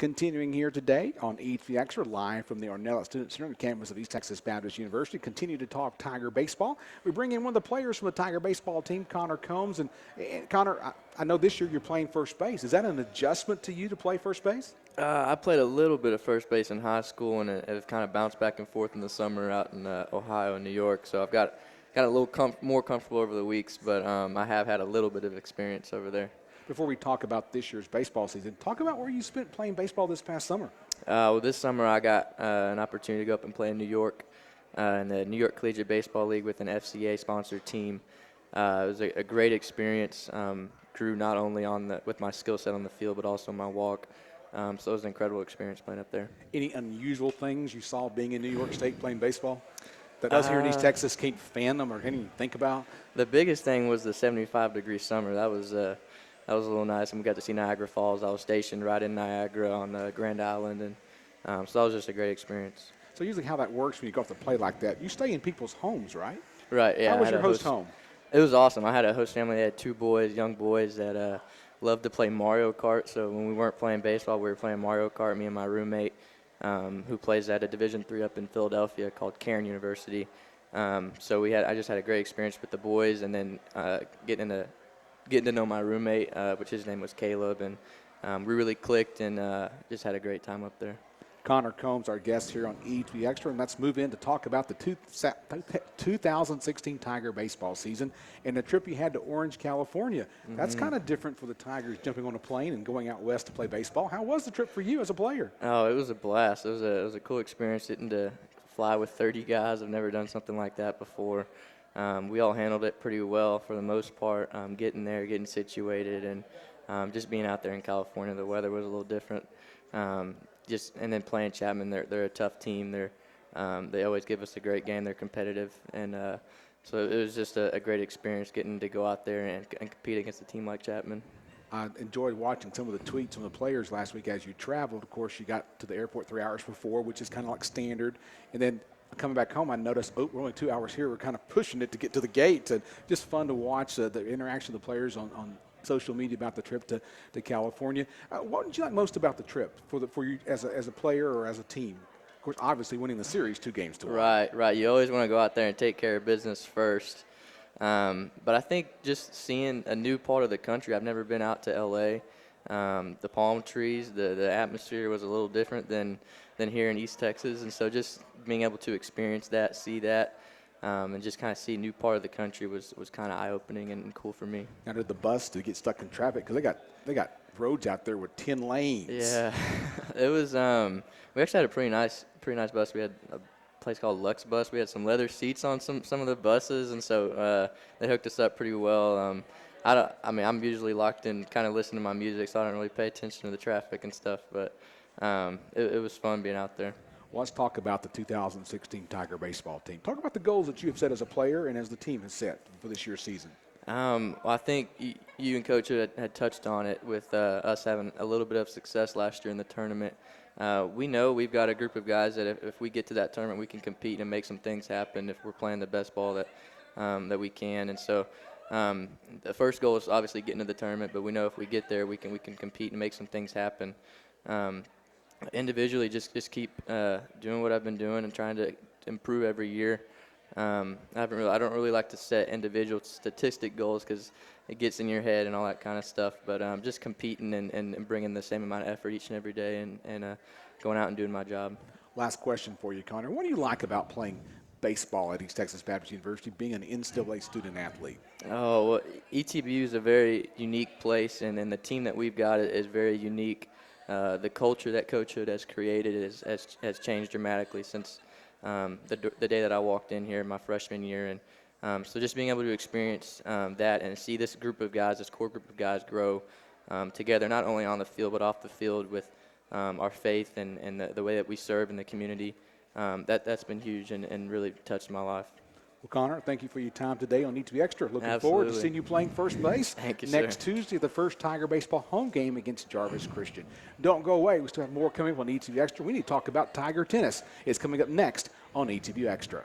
Continuing here today on ETBU Extra, live from the Ornella Student Center on the campus of East Texas Baptist University. Continue to talk Tiger baseball. We bring in one of the players from the Tiger baseball team, Connor Combs. And Connor, I know this year you're playing first base. Is that an adjustment to you to play first base? I played a little bit of first base in high school, and I've kind of bounced back and forth in the summer out in Ohio and New York. So I've got a little more comfortable over the weeks, but I have had a little bit of experience over there. Before we talk about this year's baseball season, talk about where you spent playing baseball this past summer. Well, this summer I got an opportunity to go up and play in New York in the New York Collegiate Baseball League with an FCA-sponsored team. It was a great experience. Grew not only with my skill set on the field, but also my walk. So it was an incredible experience playing up there. Any unusual things you saw being in New York State playing baseball that us here in East Texas can't fathom or can't even think about? The biggest thing was the 75-degree summer. That was a little nice, and we got to see Niagara Falls. I was stationed right in Niagara on Grand Island, and so that was just a great experience. So usually how that works when you go off to play like that, you stay in people's homes, right? Right, yeah. How was your host home? It was awesome. I had a host family. They had two young boys that loved to play Mario Kart. So when we weren't playing baseball, we were playing Mario Kart, me and my roommate, who plays at a Division III up in Philadelphia called Cairn University. So I just had a great experience with the boys, and then getting to know my roommate, which his name was Caleb, and we really clicked and just had a great time up there. Connor Combs, our guest here on ETBU Extra, and let's move in to talk about the 2016 Tiger baseball season and the trip you had to Orange, California. Mm-hmm. That's kind of different for the Tigers, jumping on a plane and going out west to play baseball. How was the trip for you as a player? Oh, it was a blast. It was a cool experience getting to fly with 30 guys. I've never done something like that before. We all handled it pretty well for the most part, getting there, getting situated, and just being out there in California. The weather was a little different. And then playing Chapman, they're a tough team. They always give us a great game. They're competitive, and so it was just a great experience getting to go out there and compete against a team like Chapman. I enjoyed watching some of the tweets from the players last week as you traveled. Of course, you got to the airport 3 hours before, which is kind of like standard, and then coming back home, I noticed, we're only 2 hours here. We're kind of pushing it to get to the gate. And just fun to watch the interaction of the players on social media about the trip to California. What did you like most about the trip for you as a player or as a team? Of course, obviously winning the series 2-1. Right. You always want to go out there and take care of business first. But I think just seeing a new part of the country, I've never been out to L.A. The palm trees, the atmosphere was a little different than here in East Texas, and so just being able to experience that, see that, and just kind of see a new part of the country was kind of eye-opening and cool for me. Now, did the bus get stuck in traffic? Because they got roads out there with 10 lanes. Yeah, it was. We actually had a pretty nice bus. We had a place called Lux Bus. We had some leather seats on some of the buses, and so they hooked us up pretty well. I'm usually locked in, kind of listening to my music, so I don't really pay attention to the traffic and stuff. But it was fun being out there. Well, let's talk about the 2016 Tiger baseball team. Talk about the goals that you have set as a player and as the team has set for this year's season. Well, I think you and Coach had touched on it with us having a little bit of success last year in the tournament. We know we've got a group of guys that if we get to that tournament, we can compete and make some things happen if we're playing the best ball that we can. And so the first goal is obviously getting to the tournament, but we know if we get there, we can compete and make some things happen. Individually, just keep doing what I've been doing and trying to improve every year. I don't really like to set individual statistic goals because it gets in your head and all that kind of stuff. But just competing and bringing the same amount of effort each and every day and going out and doing my job. Last question for you, Connor. What do you like about playing baseball at East Texas Baptist University, being an NCAA student athlete? Oh, well, ETBU is a very unique place, and the team that we've got is very unique. The culture that Coach Hood has created has changed dramatically since the day that I walked in here my freshman year. And so just being able to experience that and see this group of guys, this core group of guys grow together, not only on the field but off the field with our faith and the way that we serve in the community, that's been huge and really touched my life. Well, Connor, thank you for your time today on ETBU Extra. Looking Absolutely. forward to seeing you playing first base Thank you, next sir. Tuesday, the first Tiger baseball home game against Jarvis Christian. Don't go away. We still have more coming up on ETBU Extra. We need to talk about Tiger tennis. It's coming up next on ETBU Extra.